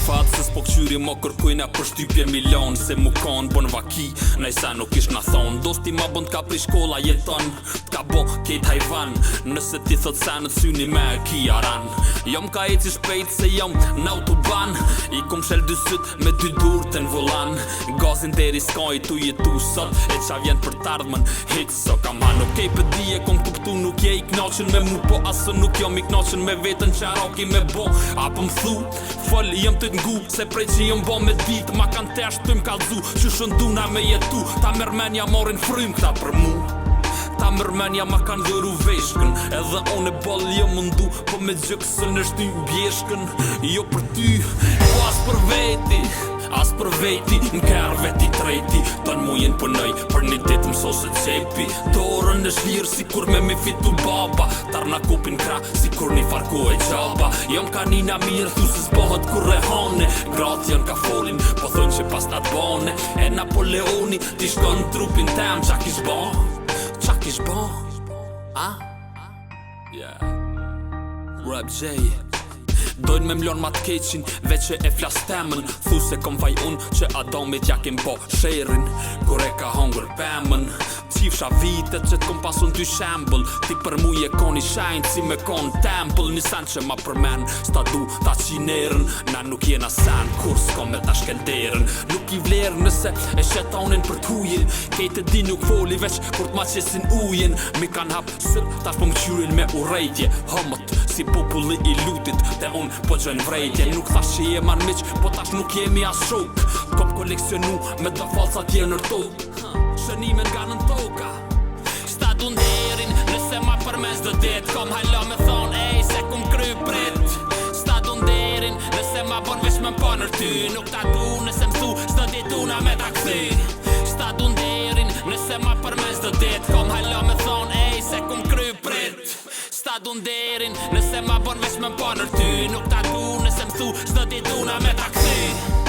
fatë se s'po këqyri mo kërkujna për shtypje milion. Se mu kanë bon vaki, najsa nuk ish na thonë. Dosti ma bon t'ka pri shkolla jeton, t'ka bo kejt hajvan. Nëse ti thot se në syni me e ki aran. Jom ka eci shpejt se jom në autoban. I kum shel dy syt me dy dur të në volan. Gazin deri s'kaj tu jetu sot. E qa vjen për t'ardhmen, hiq so kam han. Okej për di e kom kuptu nuk je i knaqen me mu. Po asë nuk jom i knaqen me vetën që araki me bo. Apo m'thu, fol jem të t'ngu. Se prej që jem bo me dit ma kan tesh të m'kallzu. Që shënduna me jetu, ta mërmenja morin frym këta për mu. Ta mërmenja ma kan dhëru veshkën. Edhe unë e bol jo mundu, po me gjëksën është ty bjeshkën. Jo për ty, po as për veti. As për veti, n'ker veti treti. Ton mujen pënoj, për një dit mëso se qepi. Dorën në shlirë, si kur me fitu baba. Tarna kupin kra, si kur një farku e gjaba. Jom ka nina mirë, thu se s'bohët kur rehane. Gratë janë ka folin, po thojnë që pas t'at bane. E Napoleoni, ti shkon trupin tem, qa kish bo? Qa kish bo? A? Yeah. Rap J. Dojnë me mlon ma t'keqin, veç e flas temën. Thu se kom vaj unë që Adamit ja kem po sherin. Kur e ka hongër pemën, qifsha vitet që t'kom pasun dy shembl. Ti për mu je koni shajnë si me kon temple. Nisan që ma përmen, s'ta du ta qinerën. Na nuk jena sen, kur s'kom me ta shkelderën. Nuk i vlerë nëse e shetonin për t'hujin. Kejt e di nuk foli veç kur t'ma qesin ujin. Mi kan hap sër, tash po m'qyrin me urejtje. Homot, si populli i lutit, te unë po gjën vrejtje. Nuk thash që je man miq, po tash nuk jemi as shok. Kom koleksionu me do falsa tjenër tok. Shënimen nga nën toka. Shta du nderin, nëse ma përmes do dit. Kom hajlo me thon, ej, se kum kry prit. Shta du nderin, nëse ma bon vesh me m'ponër ty. Nuk ta du, nëse m'thu, s'do dituna me ta këthy. Shta du nderin, nëse ma përmes do dit. Kom hajlo me thon, ej, se kum kry prit. Sta du nderin, nëse ma bon vesh me m'ponër ty. Nuk ta du, nëse m'thu, s'do dituna me ta këthy.